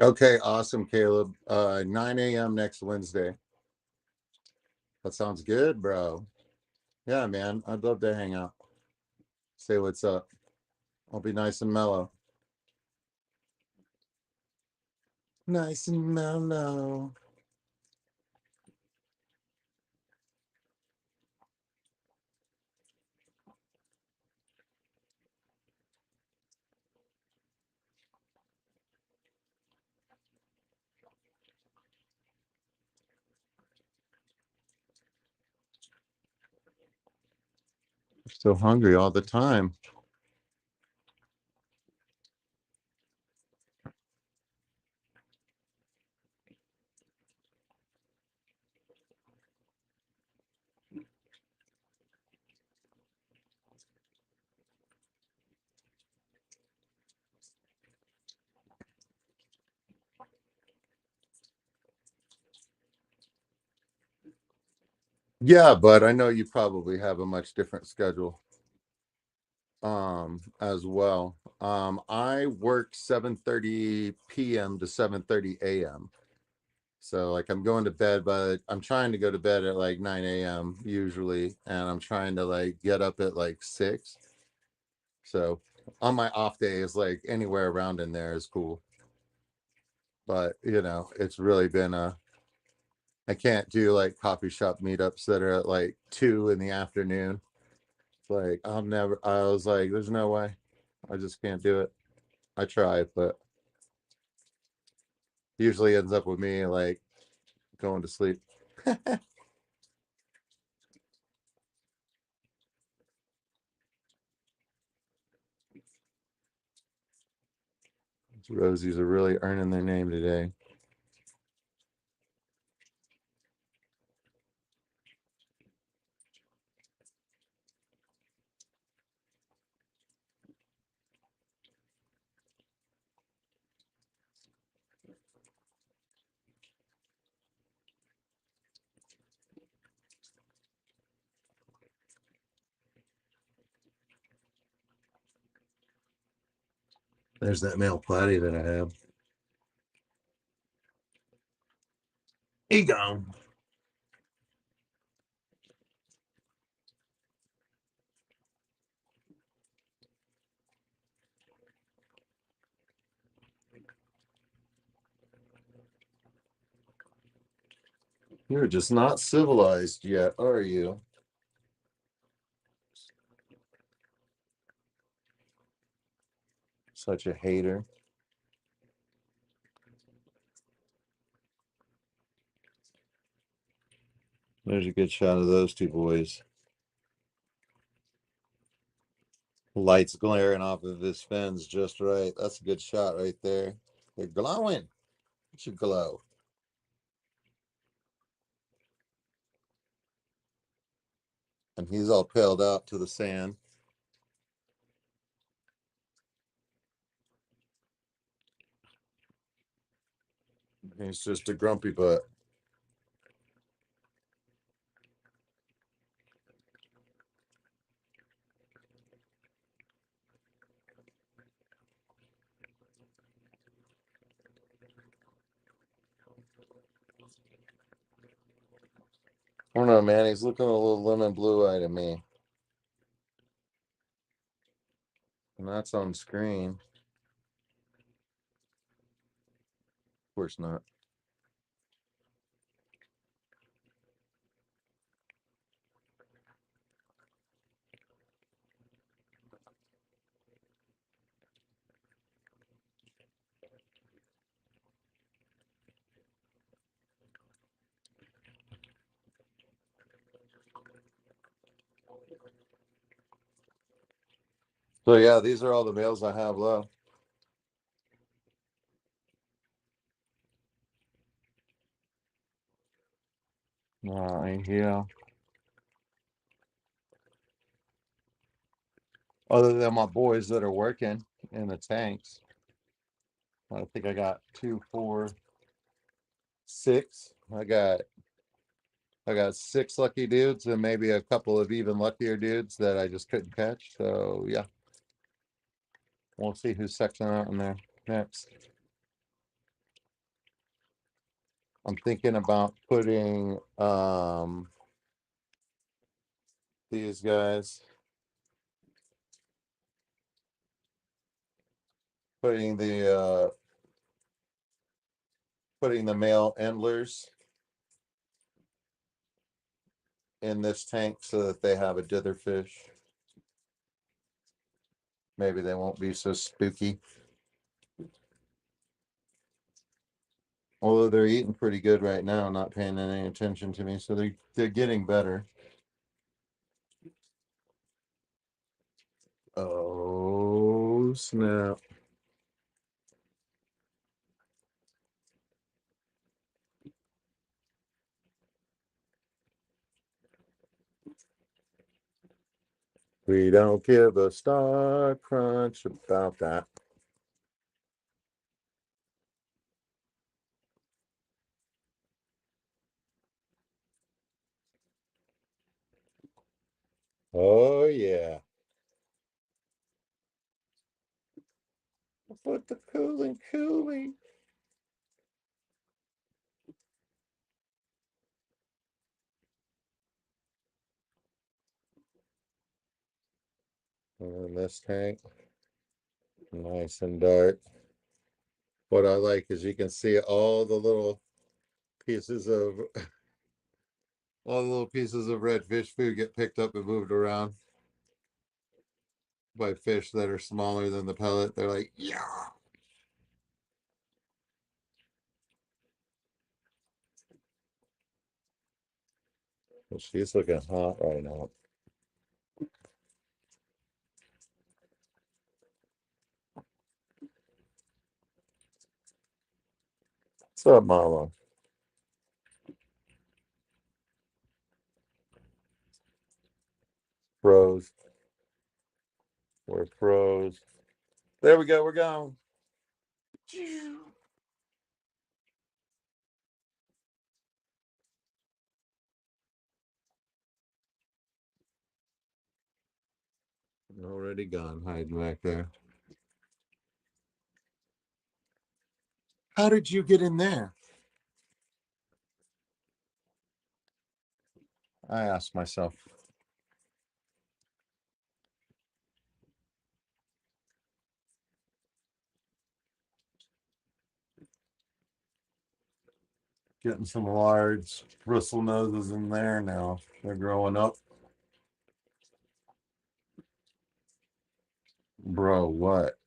Okay, awesome, Caleb. 9 a.m. next Wednesday. That sounds good, bro. Yeah, man. I'd love to hang out. Say what's up. I'll be nice and mellow. Nice and mellow. Still hungry all the time. Yeah, but I know you probably have a much different schedule as well. I work 7:30 p.m. to 7:30 a.m. So like I'm going to bed, but I'm trying to go to bed at like 9 a.m. usually, and I'm trying to like get up at like 6. So on my off days, like anywhere around in there is cool. But it's really been I can't do like coffee shop meetups that are at like 2 in the afternoon. It's like I was like, there's no way. I just can't do it. I try, but usually ends up with me like going to sleep. Rosies are really earning their name today. There's that male platy that I have. He gone. You're just not civilized yet, are you? Such a hater. There's a good shot of those two boys. Lights glaring off of his fins just right. That's a good shot right there. They're glowing. It should glow. And he's all paled out to the sand. He's just a grumpy butt. I don't know, man. He's looking a little lemon blue eye to me. And that's on screen. Of course not. So yeah, these are all the males I have left. Yeah. Other than my boys that are working in the tanks. I think I got 2, 4, 6. I got 6 lucky dudes and maybe a couple of even luckier dudes that I just couldn't catch. So yeah, we'll see who's sectioning out in there next. I'm thinking about putting these guys, putting the male endlers in this tank so that they have a dither fish. Maybe they won't be so spooky. Although they're eating pretty good right now, not paying any attention to me, so they're getting better. Oh snap. We don't give a star crunch about that. Oh yeah. Put the cooling. In this tank, nice and dark. What I like is you can see all the little pieces of all the little pieces of red fish food get picked up and moved around by fish that are smaller than the pellet. They're like, yeah. Well, she's looking hot right now. What's up, Mama? Froze. We're froze. There we go. We're gone. Already gone, hiding back there. How did you get in there? I asked myself. Getting some large bristle noses in there now. They're growing up. Bro, what?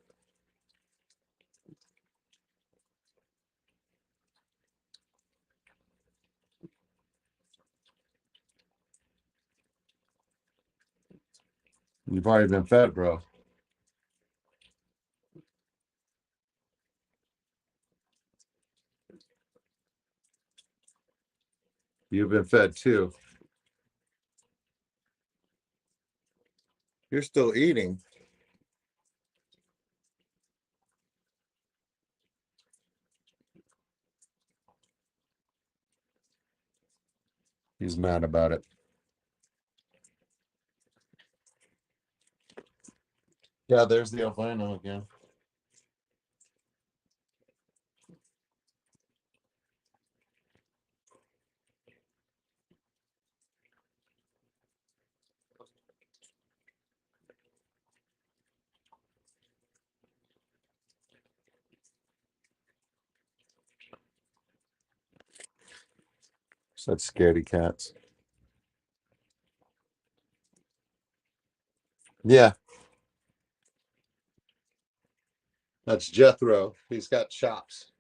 You've already been fed, bro. You've been fed too. You're still eating. He's mad about it. Yeah, there's the albino again. Such scaredy cats. Yeah, that's Jethro. He's got chops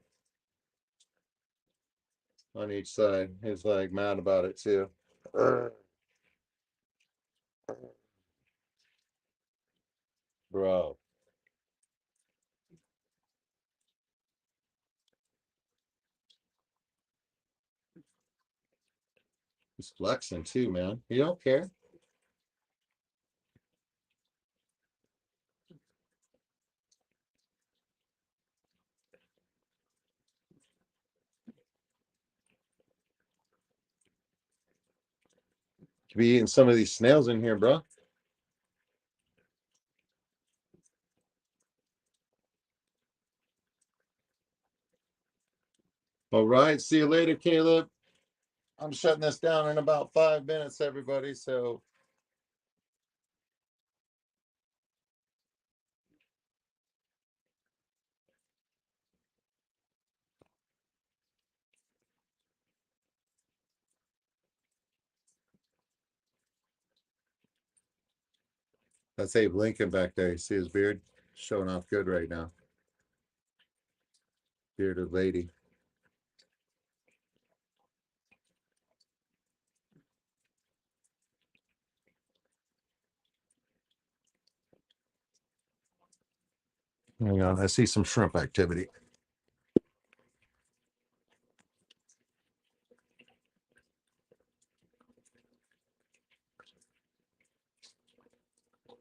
on each side. He's like mad about it too. Bro, he's flexing too, man. You don't care. Could be eating some of these snails in here, bro. All right. See you later, Caleb. I'm shutting this down in about 5 minutes, everybody. So that's Abe Lincoln back there. You see his beard? Showing off good right now. Bearded lady. Hang on. I see some shrimp activity.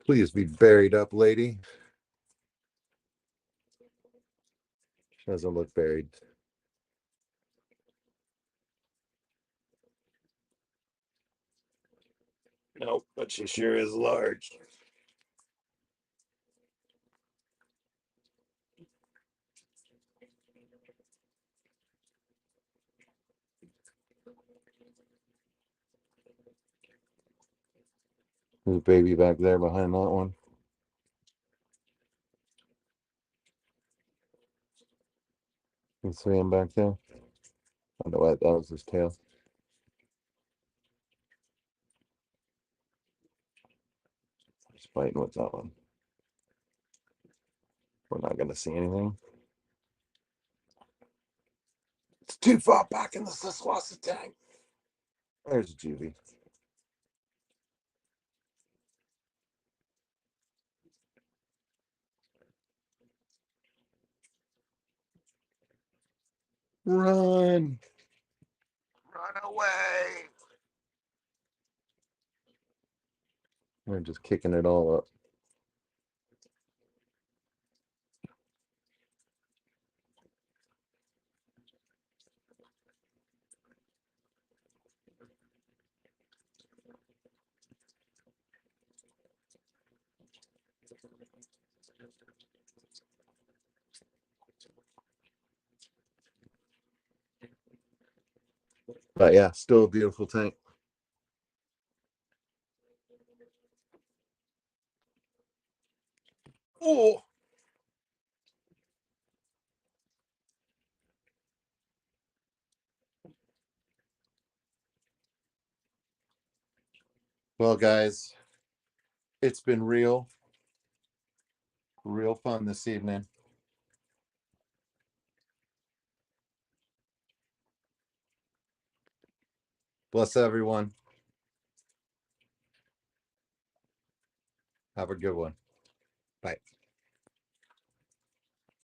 Please be buried up, lady. She doesn't look buried. Nope, but she sure is large. There's a baby back there behind that one. You see him back there? Wonder what that was his tail. Just fighting with that one. We're not gonna see anything. It's too far back in the Saswasa tank. There's Juvie. Run! Run away! We're just kicking it all up. But yeah, still a beautiful tank. Oh! Well, guys, it's been real fun this evening. Bless everyone. Have a good one. Bye.